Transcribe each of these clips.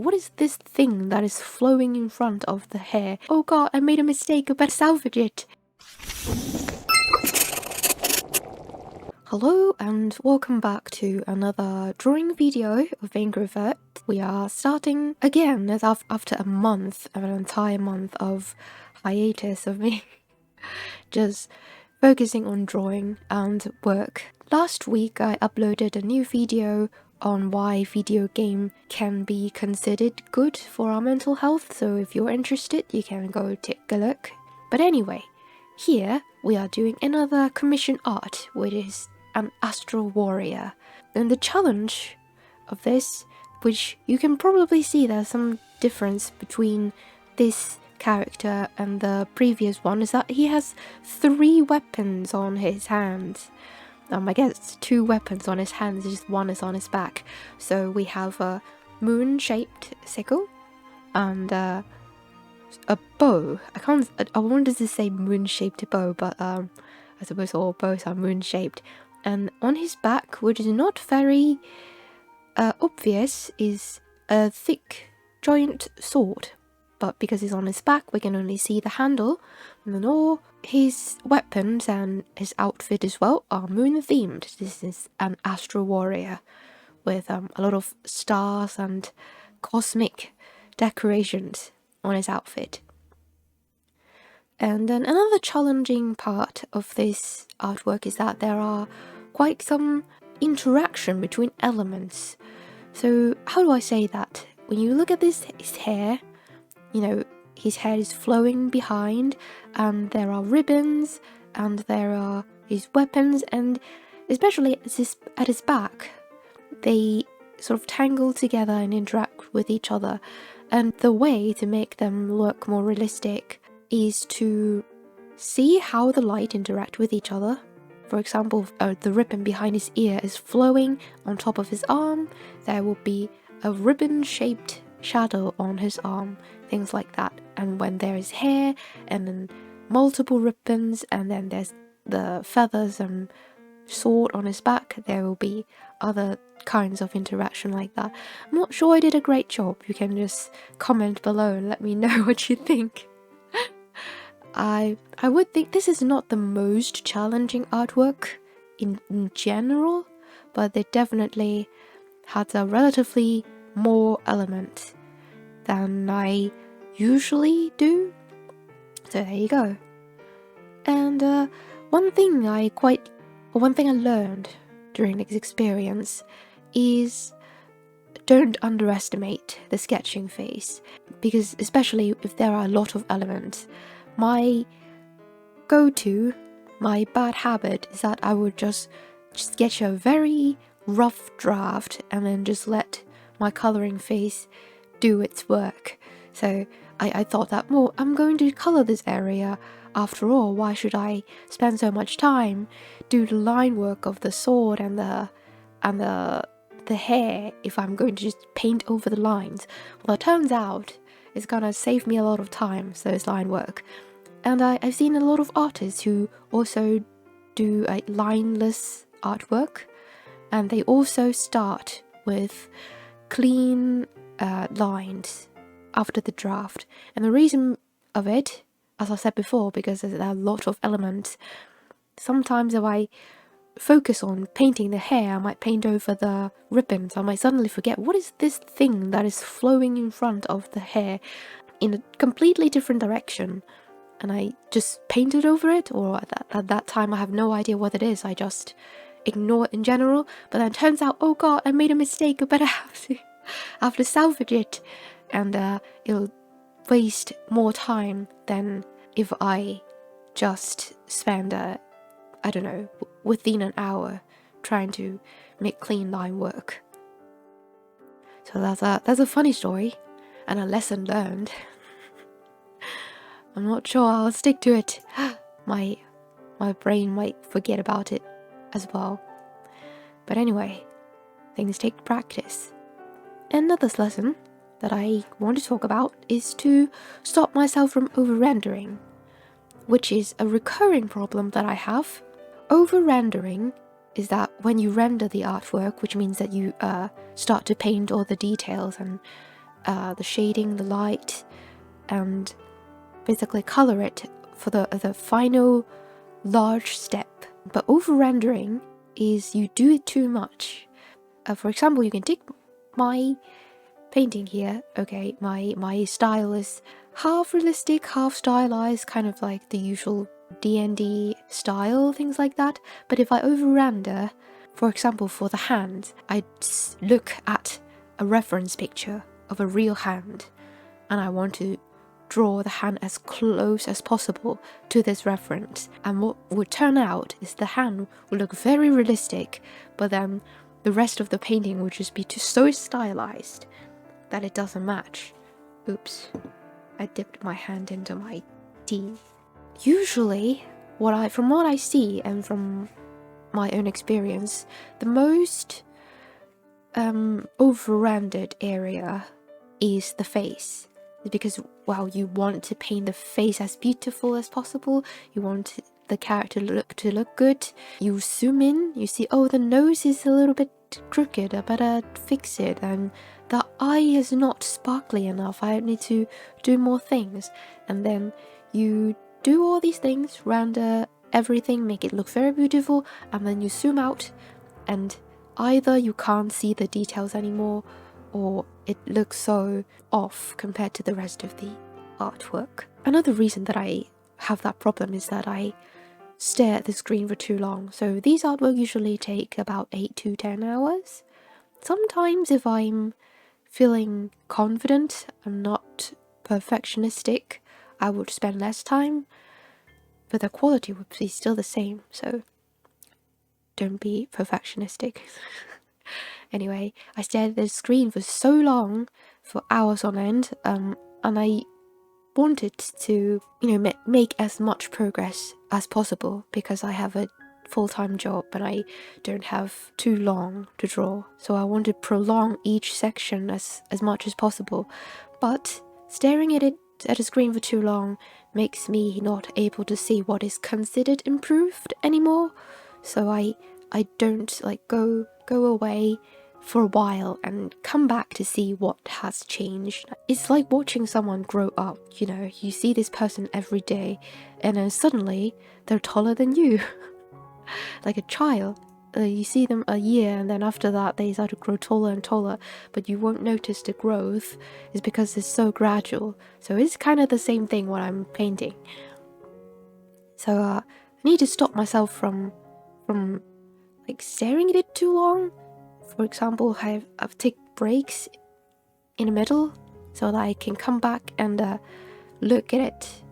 what is this thing that is flowing in front of the hair? Oh god, I made a mistake, I better salvage it. Hello and welcome back to another drawing video of Angry Vert. We are starting again as after a month, an entire month of hiatus of me just focusing on drawing and work. Last week I uploaded a new video on why video game can be considered good for our mental health, so if you're interested you can go take a look. But anyway, here we are doing another commission art, which is an Astral Warrior. And the challenge of this, which you can probably see there's some difference between this character and the previous one, is that he has 3 weapons on his hands. I guess 2 weapons on his hands, just one is on his back. So we have a moon-shaped sickle and a bow. I wanted to say moon-shaped bow, but I suppose all bows are moon-shaped. And on his back, which is not very obvious, is a thick giant sword. But because he's on his back, we can only see the handle. And then all his weapons and his outfit as well are moon themed. This is an Astral Warrior with a lot of stars and cosmic decorations on his outfit. And then another challenging part of this artwork is that there are quite some interaction between elements. So how do I say that? When you look at his hair, you know, his hair is flowing behind, and there are ribbons, and there are his weapons, and especially at his back, they sort of tangle together and interact with each other. And the way to make them look more realistic is to see how the light interact with each other. For example, the ribbon behind his ear is flowing on top of his arm. There will be a ribbon-shaped shadow on his arm, things like that. And when there is hair and then multiple ribbons, and then there's the feathers and sword on his back, there will be other kinds of interaction like that. I'm not sure I did a great job. You can just comment below and let me know what you think. I would think this is not the most challenging artwork in general, but it definitely has a relatively more element than I usually do. So there you go. And one thing I learned during this experience is don't underestimate the sketching phase, because especially if there are a lot of elements, my bad habit is that I would just sketch a very rough draft and then just let my coloring phase do its work. So I thought that, well, I'm going to color this area after all, why should I spend so much time do the line work of the sword and the hair if I'm going to just paint over the lines? Well, it turns out it's gonna save me a lot of time, so it's line work. And I've seen a lot of artists who also do a lineless artwork, and they also start with clean lines after the draft. And the reason of it, as I said before, because there are a lot of elements, sometimes if I focus on painting the hair, I might paint over the ribbons. I might suddenly forget, what is this thing that is flowing in front of the hair in a completely different direction? And I just painted over it, or at that time I have no idea what it is. I just ignore it in general. But then it turns out, oh god, I made a mistake, I better have to salvage it. And it'll waste more time than if I just spend I don't know, within an hour trying to make clean line work. So that's a funny story and a lesson learned. I'm not sure I'll stick to it. My brain might forget about it as well. But anyway, things take practice. Another lesson that I want to talk about is to stop myself from over-rendering, which is a recurring problem that I have. Over-rendering is that when you render the artwork, which means that you start to paint all the details and the shading, the light, and basically color it for the final large step. But over-rendering is you do it too much. For example, you can take my painting here. Okay, my style is half realistic, half stylized, kind of like the usual D&D style, things like that. But if I over-render, for example, for the hand, I look at a reference picture of a real hand, and I want to draw the hand as close as possible to this reference, and what would turn out is the hand would look very realistic, but then the rest of the painting would just be so stylized that it doesn't match. Oops, I dipped my hand into my tea. Usually, from what I see and from my own experience, the most over-rendered area is the face. Because, well, you want to paint the face as beautiful as possible. You want the character to look good. You zoom in, you see, oh, the nose is a little bit crooked, I better fix it, and the eye is not sparkly enough, I need to do more things. And then you do all these things, render everything, make it look very beautiful, and then you zoom out, and either you can't see the details anymore, or it looks so off compared to the rest of the artwork. Another reason that I have that problem is that I stare at the screen for too long. So these artwork usually take about 8 to 10 hours. Sometimes if I'm feeling confident, I'm not perfectionistic, I would spend less time, but the quality would be still the same, so don't be perfectionistic. Anyway, I stared at the screen for so long, for hours on end, and I wanted to, make as much progress as possible because I have a full-time job and I don't have too long to draw. So I want to prolong each section as much as possible. But staring at a screen for too long makes me not able to see what is considered improved anymore. So I don't go away for a while and come back to see what has changed. It's like watching someone grow up, you see this person every day and then suddenly they're taller than you. Like a child, you see them a year and then after that they start to grow taller and taller, but you won't notice the growth is because it's so gradual. So it's kind of the same thing when I'm painting. So I need to stop myself from staring at it too long. For example, I've take breaks in the middle so that I can come back and look at it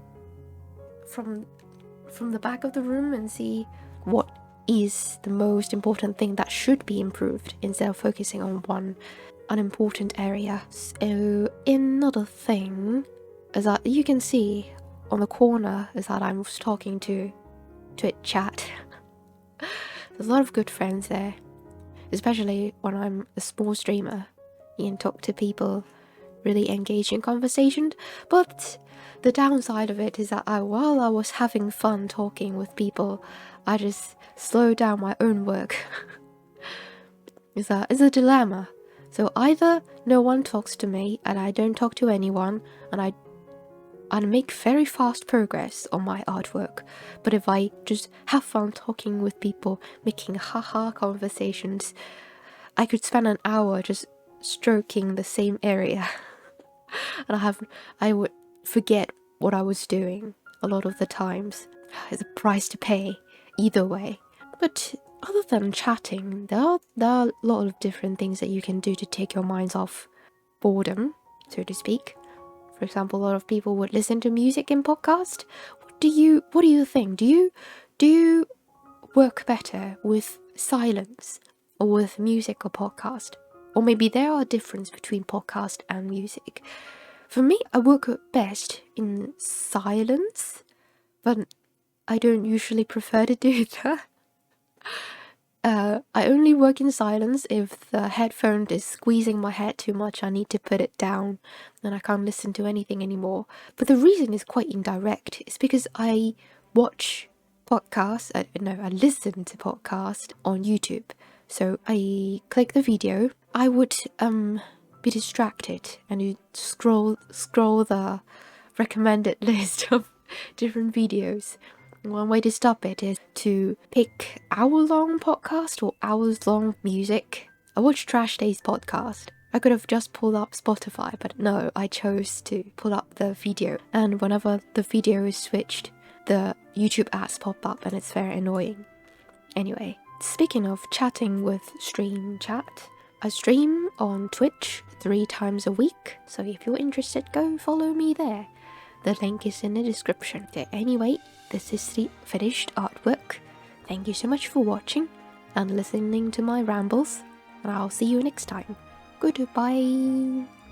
from the back of the room and see what is the most important thing that should be improved instead of focusing on one unimportant area. So another thing is that you can see on the corner is that I'm talking to a chat. There's a lot of good friends there, especially when I'm a small streamer. You can talk to people, really engage in conversation. But the downside of it is that while I was having fun talking with people, I just slowed down my own work. It's a dilemma. So either no one talks to me and I don't talk to anyone, and I make very fast progress on my artwork. But if I just have fun talking with people, making haha conversations, I could spend an hour just stroking the same area. And I would forget what I was doing a lot of the times. It's a price to pay either way. But other than chatting, there are a lot of different things that you can do to take your minds off boredom, so to speak. For example, a lot of people would listen to music in podcast. What do you think? Do you work better with silence or with music or podcast? Or maybe there are a difference between podcast and music. For me, I work best in silence, but I don't usually prefer to do that. I only work in silence if the headphone is squeezing my head too much. I need to put it down and I can't listen to anything anymore. But the reason is quite indirect. It's because I watch podcasts, I listen to podcasts on YouTube. So I click the video. I would be distracted and you scroll the recommended list of different videos. One way to stop it is to pick hour-long podcast or hours-long music. I watched Trash Day's podcast. I could have just pulled up Spotify, but no, I chose to pull up the video. And whenever the video is switched, the YouTube ads pop up and it's very annoying. Anyway, speaking of chatting with Stream Chat, I stream on Twitch 3 times a week, so if you're interested, go follow me there. The link is in the description. Anyway, this is the finished artwork. Thank you so much for watching and listening to my rambles, and I'll see you next time. Goodbye.